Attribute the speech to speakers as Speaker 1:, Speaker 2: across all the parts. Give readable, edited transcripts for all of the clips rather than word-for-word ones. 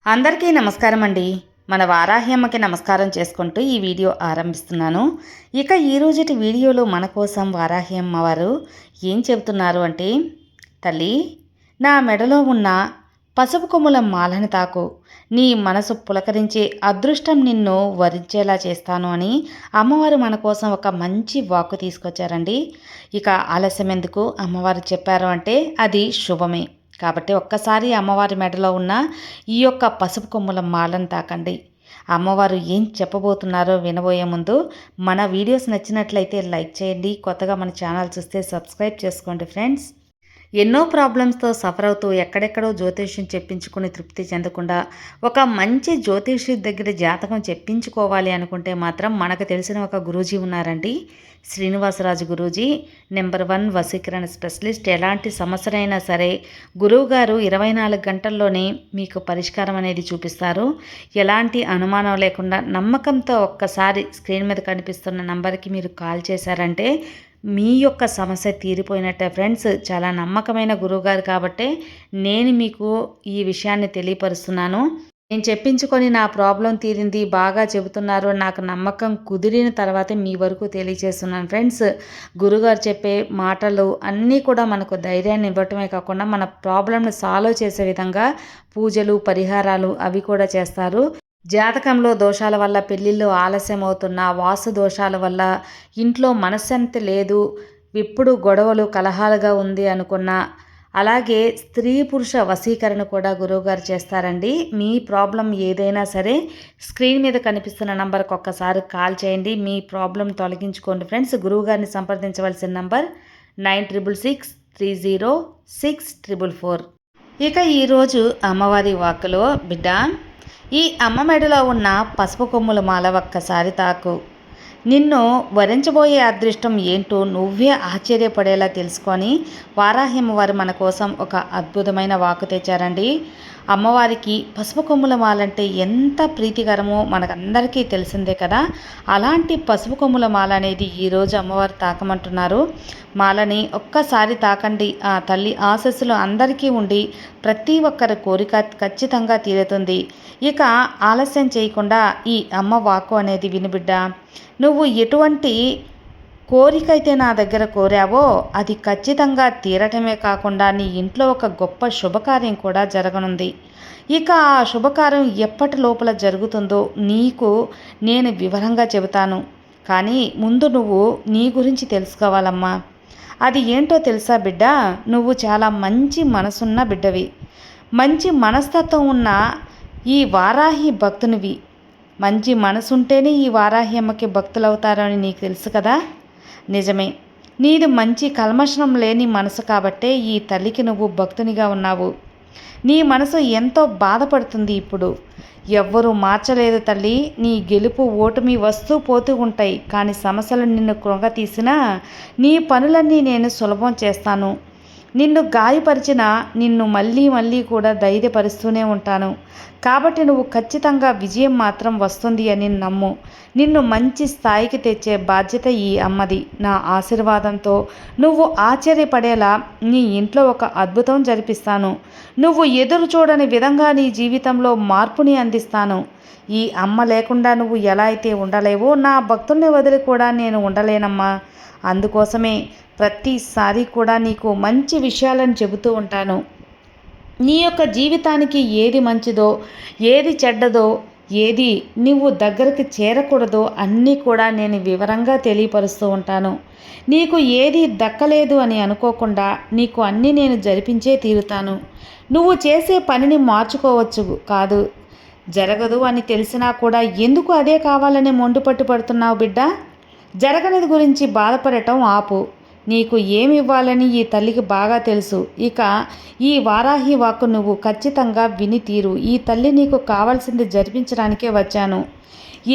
Speaker 1: అందరికీ నమస్కారం అండి. మన వారాహి అమ్మకి నమస్కారం చేసుకుంటూ ఈ వీడియో ఆరంభిస్తున్నాను. ఇక ఈరోజుటి వీడియోలో మన కోసం వారాహి అమ్మవారు ఏం చెబుతున్నారు అంటే, తల్లి, నా మెడలో ఉన్న పసుపు కొమ్ముల మాలను తాకు, నీ మనసు పులకరించే అదృష్టం నిన్ను వరించేలా చేస్తాను అని అమ్మవారు మన కోసం ఒక మంచి వాక్కు తీసుకొచ్చారండి. ఇక ఆలస్యం ఎందుకు, అమ్మవారు చెప్పారు అంటే అది శుభమే. కాబట్టి ఒక్కసారి అమ్మవారి మెడలో ఉన్న ఈ యొక్క పసుపు కొమ్ముల మాలను తాకండి. అమ్మవారు ఏం చెప్పబోతున్నారో వినబోయే ముందు మన వీడియోస్ నచ్చినట్లయితే లైక్ చేయండి. కొత్తగా మన ఛానల్ చూస్తే సబ్స్క్రైబ్ చేసుకోండి ఫ్రెండ్స్. ఎన్నో ప్రాబ్లమ్స్తో సఫర్ అవుతూ ఎక్కడెక్కడో జ్యోతిష్యం చెప్పించుకుని తృప్తి చెందకుండా ఒక మంచి జ్యోతిషి దగ్గర జాతకం చెప్పించుకోవాలి అనుకుంటే మాత్రం మనకు తెలిసిన ఒక గురూజీ ఉన్నారండి, శ్రీనివాసరాజు గురూజీ. నెంబర్ 1 వశీకరణ స్పెషలిస్ట్. ఎలాంటి సమస్యలైనా సరే గురువుగారు 24 గంటల్లోనే మీకు పరిష్కారం అనేది చూపిస్తారు. ఎలాంటి అనుమానం లేకుండా నమ్మకంతో ఒక్కసారి స్క్రీన్ మీద కనిపిస్తున్న నంబర్కి మీరు కాల్ చేశారంటే మీ యొక్క సమస్య తీరిపోయినట్టే ఫ్రెండ్స్. చాలా నమ్మకమైన గురువుగారు కాబట్టే నేను మీకు ఈ విషయాన్ని తెలియపరుస్తున్నాను. నేను చెప్పించుకొని నా ప్రాబ్లం తీరింది, బాగా చెబుతున్నారు, నాకు నమ్మకం కుదిరిన తర్వాతే మీ వరకు తెలియజేస్తున్నాను ఫ్రెండ్స్. గురుగారు చెప్పే మాటలు అన్నీ కూడా మనకు ధైర్యాన్ని ఇవ్వటమే కాకుండా మన ప్రాబ్లంని సాల్వ్ చేసే విధంగా పూజలు, పరిహారాలు అవి కూడా చేస్తారు. జాతకంలో దోషాల వల్ల పెళ్ళిళ్ళు ఆలస్యం అవుతున్న, వాస్తు దోషాల వల్ల ఇంట్లో మనశ్శాంతి లేదు, ఎప్పుడు గొడవలు కలహాలుగా ఉంది అనుకున్న, అలాగే స్త్రీ పురుష వశీకరణ కూడా గురువుగారు చేస్తారండి. మీ ప్రాబ్లం ఏదైనా సరే స్క్రీన్ మీద కనిపిస్తున్న నంబర్కి ఒక్కసారి కాల్ చేయండి, మీ ప్రాబ్లం తొలగించుకోండి ఫ్రెండ్స్. గురువుగారిని సంప్రదించవలసిన నంబర్ 966064. ఇక ఈరోజు అమ్మవారి వాక్కులో, బిడ్డ, ఈ అమ్మ మెడలో ఉన్న పసుపు కొమ్ముల మాల ఒక్కసారి తాకు, నిన్ను వరించబోయే అదృష్టం ఏంటో నువ్వే ఆశ్చర్యపడేలా తెలుసుకొని వారాహి అమ్మవారు మన కోసం ఒక అద్భుతమైన వాక్కు తెచ్చారండి. అమ్మవారికి పసుపు కొమ్ముల మాలంటే ఎంత ప్రీతికరమో మనకందరికీ తెలిసిందే కదా. అలాంటి పసుపు కొమ్ముల మాల అనేది ఈరోజు అమ్మవారు తాకమంటున్నారు. మాలని ఒక్కసారి తాకండి. ఆ తల్లి ఆశస్సులు అందరికీ ఉండి ప్రతి ఒక్కరి కోరిక ఖచ్చితంగా తీరుతుంది. ఇక ఆలస్యం చేయకుండా ఈ అమ్మ వాక్కు అనేది వినిబిడ్డ. నువ్వు ఎటువంటి కోరికైతే నా దగ్గర కోరావో అది ఖచ్చితంగా తీరటమే కాకుండా నీ ఇంట్లో ఒక గొప్ప శుభకార్యం కూడా జరగనుంది. ఇక ఆ శుభకార్యం ఎప్పటి లోపల జరుగుతుందో నీకు నేను వివరంగా చెబుతాను. కానీ ముందు నువ్వు నీ గురించి తెలుసుకోవాలమ్మా. అది ఏంటో తెలుసా బిడ్డ? నువ్వు చాలా మంచి మనసున్న బిడ్డవి, మంచి మనస్తత్వం ఉన్న ఈ వారాహి భక్తునివి. మంచి మనసుంటేనే ఈ వారాహి అమ్మకి భక్తులవుతారని నీకు తెలుసు కదా. నిజమే, నీది మంచి కల్మషం లేని మనసు కాబట్టే ఈ తల్లికి నువ్వు భక్తునిగా ఉన్నావు. నీ మనసు ఎంతో బాధపడుతుంది ఇప్పుడు. ఎవ్వరూ మార్చలేదు తల్లి. నీ గెలుపు ఓటమి వస్తూ పోతూ ఉంటాయి, కానీ సమస్యలు నిన్ను కృంగతీసినా నీ పనులన్నీ నేను సులభం చేస్తాను. నిన్ను గాయపరిచిన నిన్ను మళ్ళీ మళ్ళీ కూడా ధైర్యపరుస్తూనే ఉంటాను. కాబట్టి నువ్వు ఖచ్చితంగా విజయం మాత్రం వస్తుంది అని నమ్ము. నిన్ను మంచి స్థాయికి తెచ్చే బాధ్యత ఈ అమ్మది. నా ఆశీర్వాదంతో నువ్వు ఆశ్చర్యపడేలా నీ ఇంట్లో ఒక అద్భుతం జరిపిస్తాను. నువ్వు ఎదురు చూడని విధంగా నీ జీవితంలో మార్పుని అందిస్తాను. ఈ అమ్మ లేకుండా నువ్వు ఎలా అయితే ఉండలేవో నా భక్తుల్ని వదిలి కూడా నేను ఉండలేనమ్మా. అందుకోసమే ప్రతిసారి కూడా నీకు మంచి విషయాలను చెబుతూ ఉంటాను. నీ యొక్క జీవితానికి ఏది మంచిదో, ఏది చెడ్డదో, ఏది నువ్వు దగ్గరికి చేరకూడదో అన్నీ కూడా నేను వివరంగా తెలియపరుస్తూ ఉంటాను. నీకు ఏది దక్కలేదు అని అనుకోకుండా నీకు అన్నీ నేను జరిపించే తీరుతాను. నువ్వు చేసే పనిని మార్చుకోవచ్చు కాదు, జరగదు అని తెలిసినా కూడా ఎందుకు అదే కావాలని మొండిపట్టు పడుతున్నావు బిడ్డ? జరగనిది గురించి బాధపడటం ఆపు. నీకు ఏమి ఇవ్వాలని ఈ తల్లికి బాగా తెలుసు. ఇక ఈ వారాహి వాక్కు నువ్వు ఖచ్చితంగా విని తీరు. ఈ తల్లి నీకు కావాల్సింది జరిపించడానికే వచ్చాను.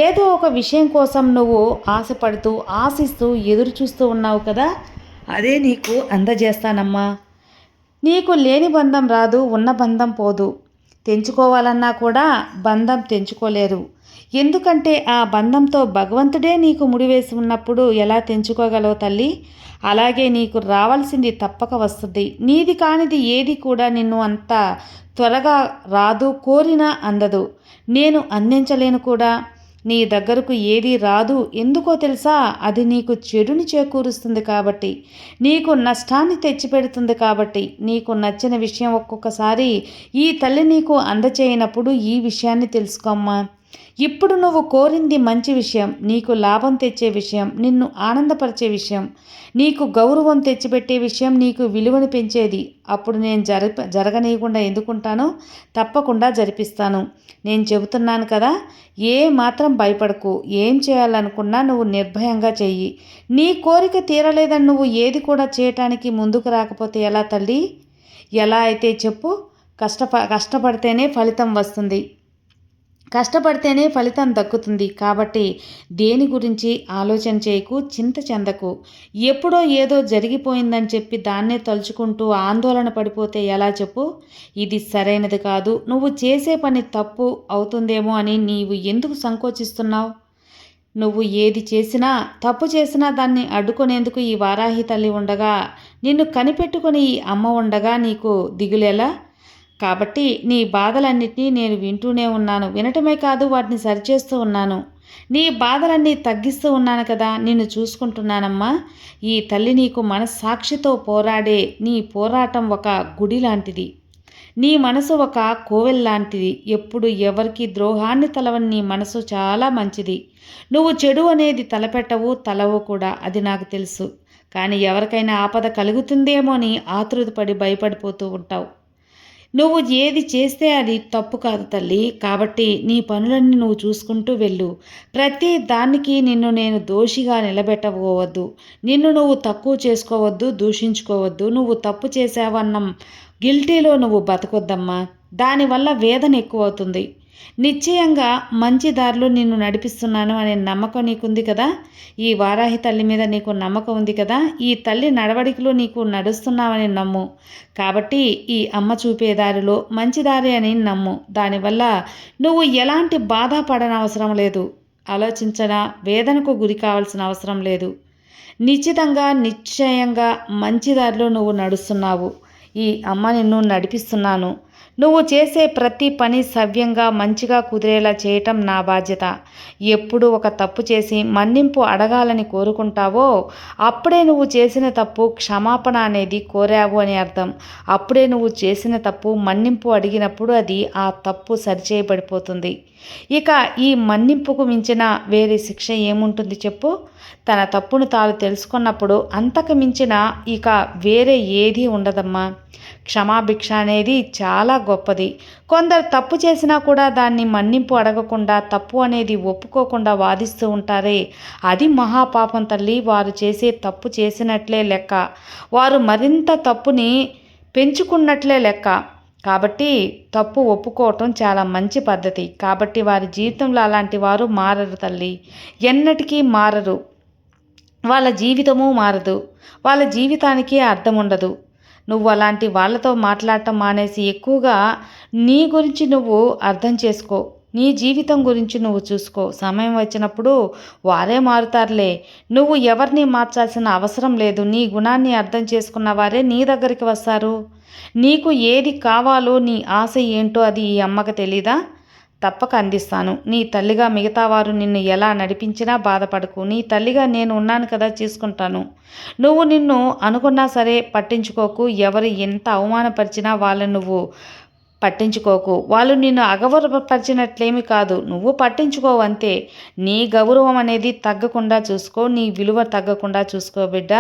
Speaker 1: ఏదో ఒక విషయం కోసం నువ్వు ఆశపడుతూ ఆశిస్తూ ఎదురు చూస్తూ ఉన్నావు కదా, అదే నీకు అందజేస్తానమ్మా. నీకు లేని బంధం రాదు, ఉన్న బంధం పోదు. తెంచుకోవాలన్నా కూడా బంధం తెంచుకోలేరు. ఎందుకంటే ఆ బంధంతో భగవంతుడే నీకు ముడివేసి ఉన్నప్పుడు ఎలా తెంచుకోగలవు తల్లి? అలాగే నీకు రావాల్సింది తప్పక వస్తుంది. నీది కానిది ఏది కూడా నిన్ను అంత త్వరగా రాదు, కోరినా అందదు. నేను అందించలేను కూడా. నీ దగ్గరకు ఏది రాదు. ఎందుకో తెలుసా? అది నీకు చెడుని చేకూరుస్తుంది కాబట్టి, నీకు నష్టాన్ని తెచ్చిపెడుతుంది కాబట్టి. నీకు నచ్చిన విషయం ఒక్కొక్కసారి ఈ తల్లి నీకు అందచేయనప్పుడు ఈ విషయాన్ని తెలుసుకోమ్మా. ఇప్పుడు నువ్వు కోరింది మంచి విషయం, నీకు లాభం తెచ్చే విషయం, నిన్ను ఆనందపరిచే విషయం, నీకు గౌరవం తెచ్చిపెట్టే విషయం, నీకు విలువను పెంచేది. అప్పుడు నేను జరగనీయకుండా ఎందుకుంటానో తప్పకుండా జరిపిస్తాను. నేను చెబుతున్నాను కదా, ఏ మాత్రం భయపడకు. ఏం చేయాలనుకున్నా నువ్వు నిర్భయంగా చెయ్యి. నీ కోరిక తీరలేదని నువ్వు ఏది కూడా చేయటానికి ముందుకు రాకపోతే ఎలా తల్లి? ఎలా అయితే చెప్పు. కష్టపడితేనే ఫలితం వస్తుంది. కష్టపడితేనే ఫలితం దక్కుతుంది. కాబట్టి దేని గురించి ఆలోచన చేయకు, చింత చెందకు. ఎప్పుడో ఏదో జరిగిపోయిందని చెప్పి దాన్నే తలుచుకుంటూ ఆందోళన పడిపోతే ఎలా చెప్పు? ఇది సరైనది కాదు. నువ్వు చేసే పని తప్పు అవుతుందేమో అని నీవు ఎందుకు సంకోచిస్తున్నావు? నువ్వు ఏది చేసినా, తప్పు చేసినా దాన్ని అడ్డుకునేందుకు ఈ వారాహి తల్లి ఉండగా, నిన్ను కనిపెట్టుకుని ఈ అమ్మ ఉండగా నీకు దిగులేలా? కాబట్టి నీ బాధలన్నిటినీ నేను వింటూనే ఉన్నాను. వినటమే కాదు, వాటిని సరిచేస్తూ ఉన్నాను. నీ బాధలన్నీ తగ్గిస్తూ ఉన్నాను కదా. నిన్ను చూసుకుంటున్నానమ్మా. ఈ తల్లి నీకు మనస్సాక్షితో పోరాడే నీ పోరాటం ఒక గుడి లాంటిది. నీ మనసు ఒక కోవెల్లాంటిది. ఎప్పుడు ఎవరికి ద్రోహాన్ని తలవని నీ మనసు చాలా మంచిది. నువ్వు చెడు అనేది తలపెట్టవు, తలవు కూడా. అది నాకు తెలుసు. కానీ ఎవరికైనా ఆపద కలుగుతుందేమో అని ఆతృతపడి భయపడిపోతూ ఉంటావు. నువ్వు ఏది చేస్తే అది తప్పు కాదు తల్లి. కాబట్టి నీ పనులన్నీ నువ్వు చూసుకుంటూ వెళ్ళు. ప్రతి దానికి నిన్ను నేను దోషిగా నిలబెట్టబోవద్దు. నిన్ను నువ్వు తక్కువ చేసుకోవద్దు, దూషించుకోవద్దు. నువ్వు తప్పు చేసావన్న గిల్టీలో నువ్వు బతకొద్దమ్మా. దానివల్ల వేదన ఎక్కువ అవుతుంది. నిశ్చయంగా మంచి దారిలో నిన్ను నడిపిస్తున్నాను అనే నమ్మకం నీకుంది కదా. ఈ వారాహి తల్లి మీద నీకు నమ్మకం ఉంది కదా. ఈ తల్లి నడవడికలో నీకు నడుస్తున్నావని నమ్ము. కాబట్టి ఈ అమ్మ చూపే దారిలో మంచి దారి అని నమ్ము. దానివల్ల నువ్వు ఎలాంటి బాధ పడనవసరం లేదు. ఆలోచించిన వేదనకు గురి కావాల్సిన అవసరం లేదు. నిశ్చయంగా మంచి దారిలో నువ్వు నడుస్తున్నావు. ఈ అమ్మ నిన్ను నడిపిస్తున్నాను. నువ్వు చేసే ప్రతి పని సవ్యంగా మంచిగా కుదిరేలా చేయటం నా బాధ్యత. ఎప్పుడు ఒక తప్పు చేసి మన్నింపు అడగాలని కోరుకుంటావో అప్పుడే నువ్వు చేసిన తప్పు క్షమాపణ అనేది కోరావు అని అర్థం. అప్పుడే నువ్వు చేసిన తప్పు మన్నింపు అడిగినప్పుడు అది ఆ తప్పు సరిచేయబడిపోతుంది. ఇక ఈ మన్నింపుకు మించిన వేరే శిక్ష ఏముంటుంది చెప్పు? తన తప్పును తాను తెలుసుకున్నప్పుడు అంతకు మించిన ఇక వేరే ఏదీ ఉండదమ్మా. క్షమాభిక్ష అనేది చాలా గొప్పది. కొందరు తప్పు చేసినా కూడా దాన్ని మన్నింపు అడగకుండా, తప్పు అనేది ఒప్పుకోకుండా వాదిస్తూ ఉంటారే, అది మహాపాపం తల్లి. వారు చేసే తప్పు చేసినట్లే లెక్క. వారు మరింత తప్పుని పెంచుకున్నట్లే లెక్క. కాబట్టి తప్పు ఒప్పుకోవటం చాలా మంచి పద్ధతి. కాబట్టి వారి జీవితంలో అలాంటి వారు మారరు తల్లి. ఎన్నటికీ మారరు. వాళ్ళ జీవితము మారదు. వాళ్ళ జీవితానికి అర్థం ఉండదు. నువ్వు అలాంటి వాళ్ళతో మాట్లాడటం మానేసి ఎక్కువగా నీ గురించి నువ్వు అర్థం చేసుకో. నీ జీవితం గురించి నువ్వు చూసుకో. సమయం వచ్చినప్పుడు వారే మారుతారులే. నువ్వు ఎవరిని మార్చాల్సిన అవసరం లేదు. నీ గుణాన్ని అర్థం చేసుకున్న వారే నీ దగ్గరికి వస్తారు. నీకు ఏది కావాలో, నీ ఆశ ఏంటో అది ఈ అమ్మకు తెలీదా? తప్పక అందిస్తాను. నీ తల్లిగా మిగతా వారు నిన్ను ఎలా నడిపించినా బాధపడకు. నీ తల్లిగా నేను ఉన్నాను కదా, చూసుకుంటాను. నువ్వు నిన్ను అనుకున్నా సరే పట్టించుకోకు. ఎవరు ఎంత అవమానపరిచినా వాళ్ళని నువ్వు పట్టించుకోకు. వాళ్ళు నిన్ను అగౌరవపరిచినట్లేమి కాదు, నువ్వు పట్టించుకోవంతే. నీ గౌరవం అనేది తగ్గకుండా చూసుకో. నీ విలువ తగ్గకుండా చూసుకో బిడ్డ.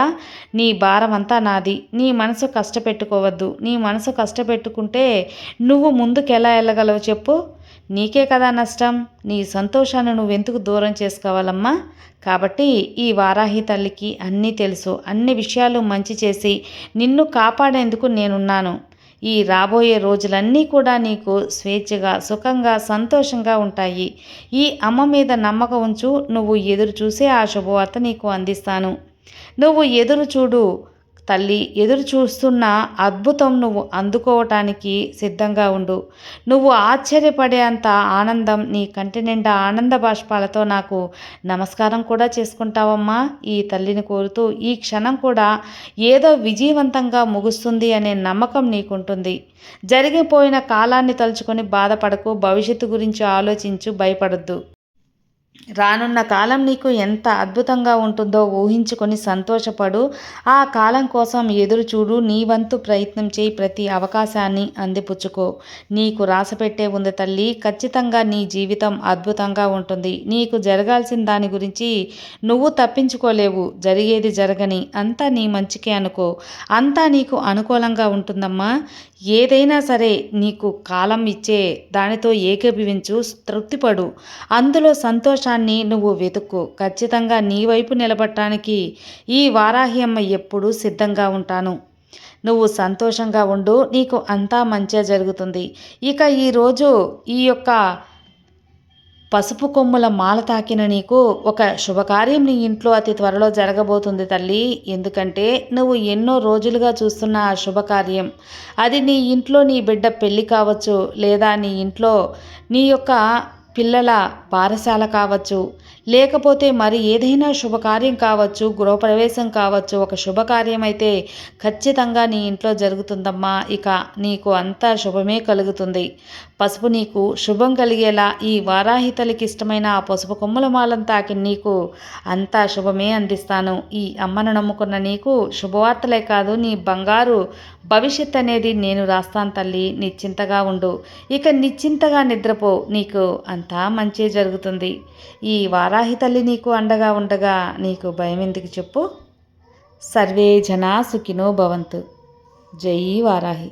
Speaker 1: నీ భారం అంతా నాది. నీ మనసు కష్టపెట్టుకోవద్దు. నీ మనసు కష్టపెట్టుకుంటే నువ్వు ముందుకు ఎలా వెళ్ళగలవు చెప్పు? నీకే కదా నష్టం. నీ సంతోషాన్ని నువ్వెందుకు దూరం చేసుకోవాలమ్మా? కాబట్టి ఈ వారాహి తల్లికి అన్నీ తెలుసు. అన్ని విషయాలు మంచి చేసి నిన్ను కాపాడేందుకు నేనున్నాను. ఈ రాబోయే రోజులన్నీ కూడా నీకు స్వేచ్ఛగా, సుఖంగా, సంతోషంగా ఉంటాయి. ఈ అమ్మ మీద నమ్మకం ఉంచు. నువ్వు ఎదురు చూసే ఆ శుభవార్త నీకు అందిస్తాను. నువ్వు ఎదురు చూడు. తల్లి ఎదురు చూస్తున్న అద్భుతం నువ్వు అందుకోవటానికి సిద్ధంగా ఉండు. నువ్వు ఆశ్చర్యపడేంత ఆనందం నీ కంటి నిండా ఆనంద బాష్పాలతో నాకు నమస్కారం కూడా చేసుకుంటావమ్మా. ఈ తల్లిని కోరుతూ ఈ క్షణం కూడా ఏదో విజయవంతంగా ముగుస్తుంది అనే నమ్మకం నీకుంటుంది. జరిగిపోయిన కాలాన్ని తలుచుకొని బాధపడకు, భవిష్యత్తు గురించి ఆలోచించు, భయపడొద్దు. రానున్న కాలం నీకు ఎంత అద్భుతంగా ఉంటుందో ఊహించుకొని సంతోషపడు. ఆ కాలం కోసం ఎదురు చూడు. నీ వంతు ప్రయత్నం చేయి. ప్రతి అవకాశాన్ని అందిపుచ్చుకో. నీకు రాసిపెట్టే ఉంది తల్లి. ఖచ్చితంగా నీ జీవితం అద్భుతంగా ఉంటుంది. నీకు జరగాల్సిన దాని గురించి నువ్వు తప్పించుకోలేవు. జరిగేది జరగని అంతా నీ మంచికే అనుకో. అంతా నీకు అనుకూలంగా ఉంటుందమ్మా. ఏదైనా సరే నీకు కాలం ఇచ్చే దానితో ఏకీభవించు, తృప్తిపడు. అందులో సంతోషాన్ని నువ్వు వెతుక్కు. ఖచ్చితంగా నీ వైపు నిలబడటానికి ఈ వారాహి అమ్మ ఎప్పుడూ సిద్ధంగా ఉంటాను. నువ్వు సంతోషంగా ఉండు. నీకు అంతా మంచిగా జరుగుతుంది. ఇక ఈరోజు ఈ యొక్క పసుపు కొమ్ముల మాల తాకిన నీకు ఒక శుభకార్యం నీ ఇంట్లో అతి త్వరలో జరగబోతుంది తల్లి. ఎందుకంటే నువ్వు ఎన్నో రోజులుగా చూస్తున్న ఆ శుభకార్యం, అది నీ ఇంట్లో నీ బిడ్డ పెళ్ళి కావచ్చు, లేదా నీ ఇంట్లో నీ యొక్క పిల్లల పాఠశాల కావచ్చు, లేకపోతే మరి ఏదైనా శుభకార్యం కావచ్చు, గృహప్రవేశం కావచ్చు. ఒక శుభకార్యం అయితే ఖచ్చితంగా నీ ఇంట్లో జరుగుతుందమ్మా. ఇక నీకు అంతా శుభమే కలుగుతుంది. పసుపు నీకు శుభం కలిగేలా ఈ వారాహి తల్లికి ఇష్టమైన ఆ పసుపు కొమ్ముల మాలను తాకి నీకు అంతా శుభమే అందిస్తాను. ఈ అమ్మను నమ్ముకున్న నీకు శుభవార్తలే కాదు, నీ బంగారు భవిష్యత్ అనేది నేను రాస్తాను తల్లి. నిశ్చింతగా ఉండు. ఇక నిశ్చింతగా నిద్రపో. నీకు అంతా మంచి జరుగుతుంది. ఈ వారాహి తల్లి నీకు అండగా ఉండగా నీకు భయం ఎందుకు చెప్పు. సర్వే జనా సుఖినో భవంతు. జై వారాహి.